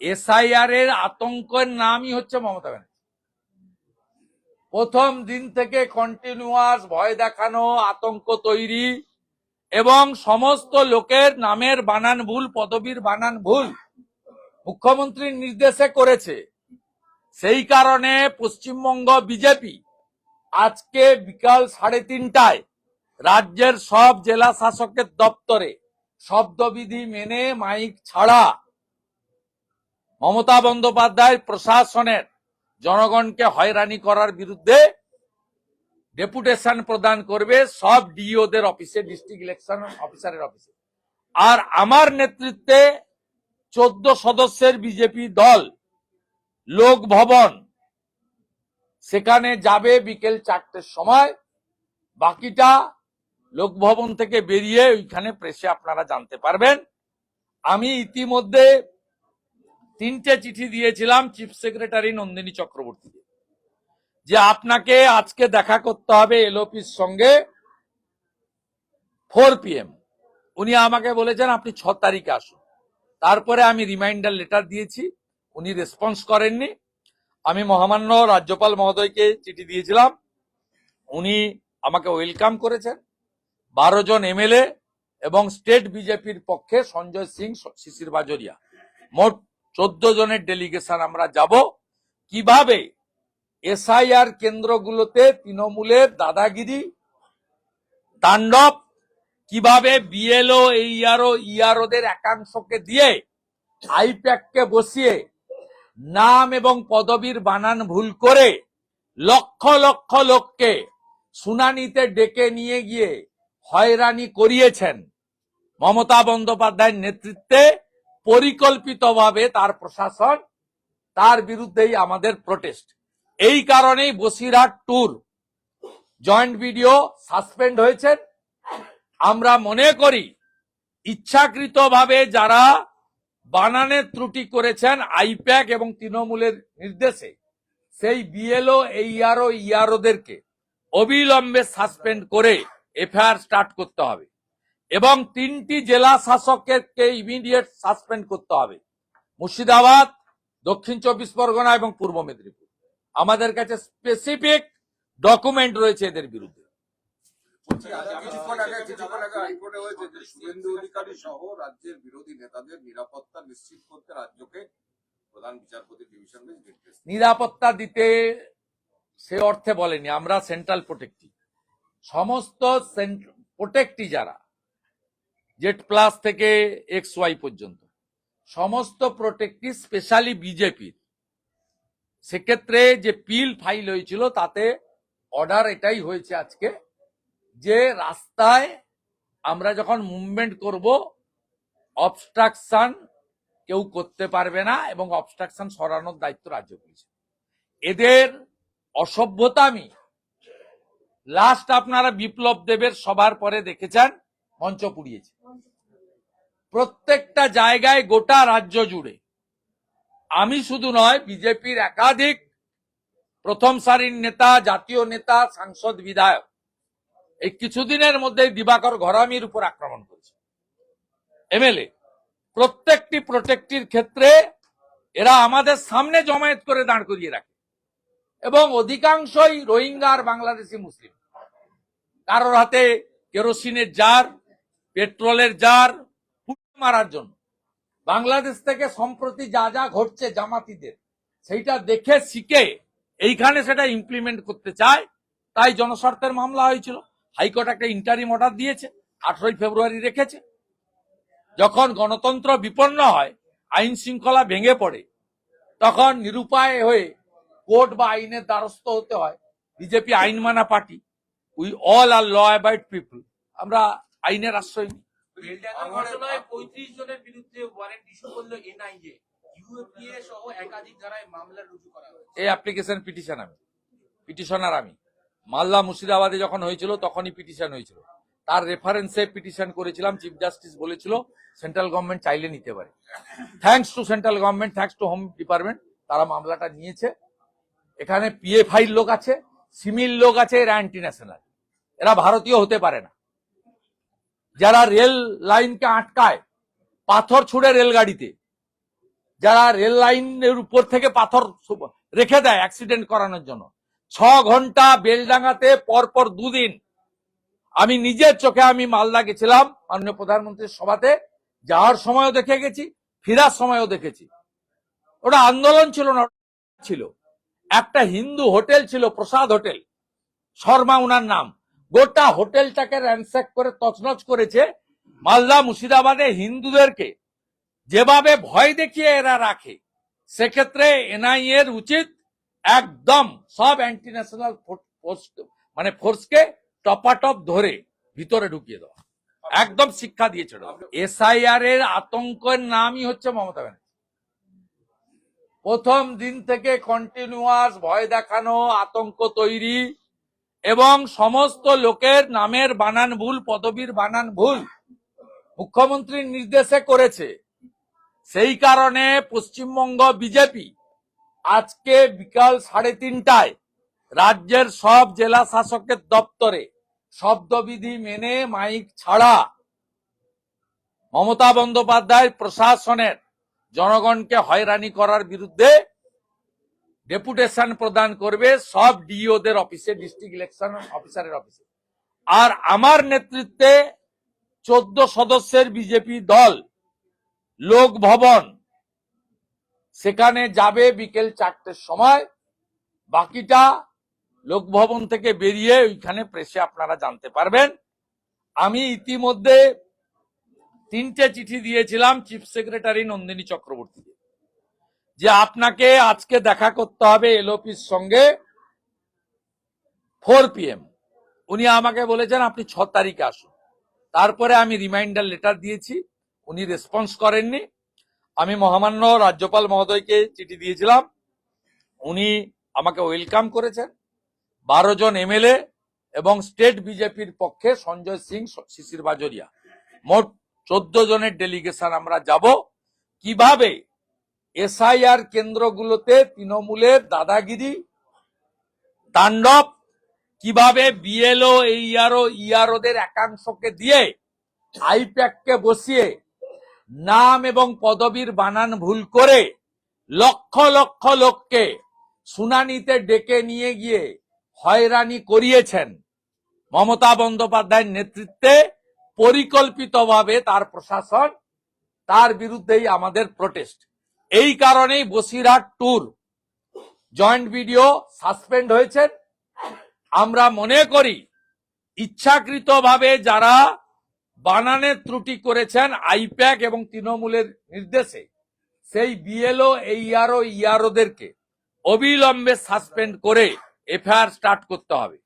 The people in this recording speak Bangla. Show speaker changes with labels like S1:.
S1: এসআইআর এর আতঙ্কের নামই হচ্ছে মমতা ব্যানার্জি। প্রথম দিন থেকে কন্টিনিউয়াস ভয় দেখানো, আতঙ্ক তৈরি এবং সমস্ত লোকের নামের বানান ভুল, পদবীর বানান ভুল মুখ্যমন্ত্রীর নির্দেশে করেছে। সেই কারণে পশ্চিমবঙ্গ বিজেপি আজকে বিকাল 3:30টায় রাজ্যের সব জেলা শাসকের দপ্তরে শব্দবিধি মেনে মাইক ছাড়া মমতা বন্দ্যোপাধ্যায় প্রশাসনের জনগণকে হয়রানি করার বিরুদ্ধে ডেপুটেশন প্রদান করবে সব ডিওদের অফিসে, ডিস্ট্রিক্ট ইলেকশন অফিসারের অফিসে। আর আমার নেতৃত্বে 14 সদস্যের বিজেপি দল লোক ভবন সেখানে যাবে বিকেল 4টের সময়। বাকিটা লোকভবন থেকে বেরিয়ে ওইখানে প্রেসে আপনারা জানতে পারবেন। আমি ইতিমধ্যে 3টে চিঠি দিয়েছিলাম চিফ সেক্রেটারি নন্দিনী চক্রবর্তীকে যে আপনাকে আজকে দেখা করতে হবে এলওপির সঙ্গে 4 PM। উনি আমাকে বলেছেন আপনি 6 তারিখে আসুন। তারপরে আমি রিমাইন্ডার লেটার দিয়েছি, উনি রেসপন্স করেননি। আমি মহামান্য রাজ্যপাল মহোদয়কে চিঠি দিয়েছিলাম, উনি আমাকে ওয়েলকাম করেছেন। 12 জন এমএলএ এবং স্টেট বিজেপির পক্ষে সঞ্জয় সিং, শিশির বাজোরিয়া, মোট 14 জনের ডেলিগেশন আমরা যাব। কিভাবে এসআইআর কেন্দ্রগুলোতে তৃণমূলের দাদাগিরি তাণ্ডব, কিভাবে বিএলও, এইআরও, ইআরওদের একাংশকে দিয়ে আইপ্যাককে বসিয়ে নাম এবং পদবীর বানান ভুল করে লক্ষ লক্ষ লোককে শুনানিতে ডেকে নিয়ে গিয়ে হয়রানি করিয়েছেন মমতা বন্দ্যোপাধ্যায়ের নেতৃত্বে পরিকল্পিতভাবে তার প্রশাসন, তার বিরুদ্ধেই আমাদের প্রোটেস্ট। এই কারণেই Basirhat tour joint video suspend হয়েছে। আমরা মনে করি ইচ্ছাকৃতভাবে যারা বানানের ত্রুটি করেছেন আইপ্যাক এবং তৃণমূলের নির্দেশে, সেই বিএলও, এইআরও, ইআরওদেরকে অবিলম্বে সাসপেন্ড করে এফআইআর স্টার্ট করতে হবে এবং 3টি জেলা শাসককে ইমিডিয়েট সাসপেন্ড করতে হবে। মুর্শিদাবাদ, দক্ষিণ 24 পরগনা এবং পূর্ব মেদিনীপুর। আমাদের কাছে স্পেসিফিক ডকুমেন্ট রয়েছে এদের বিরুদ্ধে।
S2: কিছুক্ষণ আগে হাইকোর্টে হয়েছে যে শুভেন্দু অধিকারী সহ রাজ্যের বিরোধী নেতাদের নিরাপত্তা নিশ্চিত করতে রাজ্যকে প্রধান বিচারপতি ডিভিশন বেঞ্চ নির্দেশ। নিরাপত্তা দিতে
S1: সে অর্থে বলেনি, আমরা সেন্ট্রাল প্রোটেক্টিভ। সমস্ত প্রোটেক্টি যারা Z+ থেকে XY পর্যন্ত সমস্ত প্রোটেক্টিভ, স্পেশালি বিজেপির, সেক্ষেত্রে যে পিল ফাইল হয়েছিল তাতে অর্ডার এটাই হয়েছে আজকে যে রাস্তায় আমরা যখন মুভমেন্ট করব অবস্ট্রাকশন কেউ করতে পারবে না এবং অবস্ট্রাকশন সরানোর দায়িত্ব রাজ্য পুলিশ। এদের অসভ্যতামি লাস্ট আপনারা বিপ্লব দেবের সবার পরে দেখেছেন, মঞ্চ পুড়িয়েছে প্রত্যেকটা জায়গায় গোটা রাজ্য জুড়ে। আমি শুধু নয়, বিজেপির একাধিক প্রথম সারির নেতা, জাতীয় নেতা, সাংসদ, বিধায়ক এই কিছুদিনের মধ্যে দিবাকর ঘরামির উপর আক্রমণ করেছে। এমএলএ প্রত্যেকটি প্রোটেক্টির ক্ষেত্রে এরা আমাদের সামনে জমায়েত করে দাঁড় করিয়ে রাখে এবং অধিকাংশই রোহিঙ্গা আর বাংলাদেশি মুসলিম। কারোর হাতে কেরোসিনের জার, পেট্রোলের জার মারার জন্য। বাংলাদেশ থেকে সম্প্রতি যা যা ঘটছে জামাতিদের, সেইটা দেখে শিখে এইখানে সেটা ইমপ্লিমেন্ট করতে চায়। তাই জনস্বার্থের মামলা হয়েছিল, হাইকোর্ট একটা ইন্টারিম অর্ডার দিয়েছে, 18ই ফেব্রুয়ারি রেখেছে। যখন গণতন্ত্র বিপন্ন হয়, আইন শৃঙ্খলা ভেঙে পড়ে, তখন নিরুপায় হয়ে কোর্ট বা আইনের দ্বারস্থ হতে হয়। বিজেপি আইন মানা পার্টি, we all are law abide people, আমরা আইনের আশ্রয় নিই।
S3: 35 জনের বিরুদ্ধে ওয়ারেন্ট ইস্যু করলো এনআইএ, ইউএপিএ সহ একাধিক ধারায় মামলা রুজু করা হয়েছে।
S1: এই অ্যাপ্লিকেশন পিটিশনার আমি মালদা মুর্শিদাবাদে যখন হয়েছিল তখনই পিটিশন হয়েছিল, তার রেফারেন্সে পিটিশন করেছিলাম। চিফ জাস্টিস বলেছিল সেন্ট্রাল গভর্নমেন্ট চাইলে নিতে পারে। Thanks to central government, thanks to home department, তারা মামলাটা নিয়েছে। এখানে পিএফআইর লোক আছে, সিমিল লোক আছে, এরা অ্যান্টি ন্যাশনাল, এরা ভারতীয় হতে পারে না। যারা রেল লাইনকে আটকায়, পাথর ছুড়ে রেলগাড়িতে, যারা রেল লাইনের উপর থেকে পাথর রেখে দেয় অ্যাক্সিডেন্ট করানোর জন্য। 6 ঘন্টা বেলডাঙ্গাতে পরপর 2 দিন আমি নিজের চোখে আমি মালদা গেছিলাম মাননীয় প্রধানমন্ত্রীর সভাতে, যাওয়ার সময়ও দেখে গেছি, ফেরার সময়ও দেখেছি। ওটা আন্দোলন ছিল না, ছিল একটা হিন্দু হোটেল ছিল, প্রসাদ হোটেল, শর্মা উনার নাম। গোটা হোটেলটাকে র্যানস্যাক করে তছনছ করেছে। মালদা মুর্শিদাবাদে হিন্দুদেরকে যেভাবে ভয় দেখিয়ে এরা রাখে, সেক্ষেত্রে এনআইএ এর উচিত একদম সব অ্যান্টি ন্যাশনাল ফোর্সকে টপাটপ ধরে ভিতরে ঢুকিয়ে দেওয়া, একদম শিক্ষা দিয়েছে। এসআইআর এর আতঙ্কের নামই হচ্ছে মমতা ব্যানার্জি। প্রথম দিন থেকে কন্টিনিউয়াস ভয় দেখানো, আতঙ্ক তৈরি এবং সমস্ত লোকের নামের বানান ভুল, পদবীর বানান ভুল মুখ্যমন্ত্রীর নির্দেশে করেছে। সেই কারণে পশ্চিমবঙ্গ বিজেপি আজকে বিকাল 3:30টায় রাজ্যের সব জেলা শাসকের দপ্তরে শব্দবিধি মেনে মাইক ছাড়া মমতা বন্দ্যোপাধ্যায় প্রশাসনের জনগণকে হয়রানি করার বিরুদ্ধে ডেপুটেশন প্রদান করবে সব ডিওদের অফিসে, ডিস্ট্রিক্ট ইলেকশন অফিসারের অফিসে। আর আমার নেতৃত্বে 14 সদস্যের বিজেপি দল লোক ভবন সেখানে যাবে বিকেল 4টের সময়। বাকিটা লোক ভবন থেকে বেরিয়ে ওইখানে প্রেসে আপনারা জানতে পারবেন। আমি ইতিমধ্যে 3টে চিঠি দিয়েছিলাম চিফ সেক্রেটারি নন্দিনী চক্রবর্তীকে, যে আপনাকে আজকে দেখা করতে হবে এলওপির সঙ্গে 4 PM। উনি আমাকে বলেছেন আপনি 6 তারিখে আসুন। তারপরে আমি রিমাইন্ডার লেটার দিয়েছি, উনি রেসপন্স করেননি। আমি মহামান্য রাজ্যপাল মহোদয়কে চিঠি দিয়েছিলাম, উনি আমাকে ওয়েলকাম করেছেন। 12 জন এমএলএ এবং স্টেট বিজেপির পক্ষে সঞ্জয় সিং, শিশির বাজোরিয়া, মোট 14 জনের ডেলিগেশন আমরা যাব। কিভাবে এসআইআর কেন্দ্রগুলোতে তৃণমূলের দাদাগিরি তাণ্ডব, কিভাবে বিএলও ইআরওদের একাংশকে দিয়ে আইপ্যাককে বসিয়ে নাম এবং পদবীর বানান ভুল করে লক্ষ লক্ষ লোককে শুনানিতে ডেকে নিয়ে গিয়ে হয়রানি করিয়েছেন মমতা বন্দ্যোপাধ্যায়ের নেতৃত্বে পরিকল্পিতভাবে তার প্রশাসন, তার বিরুদ্ধেই আমাদের প্রোটেস্ট। এই কারণেই Basirhat tour joint video suspend হয়েছেন। আমরা মনে করি ইচ্ছাকৃতভাবে যারা বানানের ত্রুটি করেছেন আইপ্যাক এবং তৃণমূলের নির্দেশে, সেই বিএলও ইআরওদেরকে অবিলম্বে সাসপেন্ড করে এফআইআর স্টার্ট করতে হবে।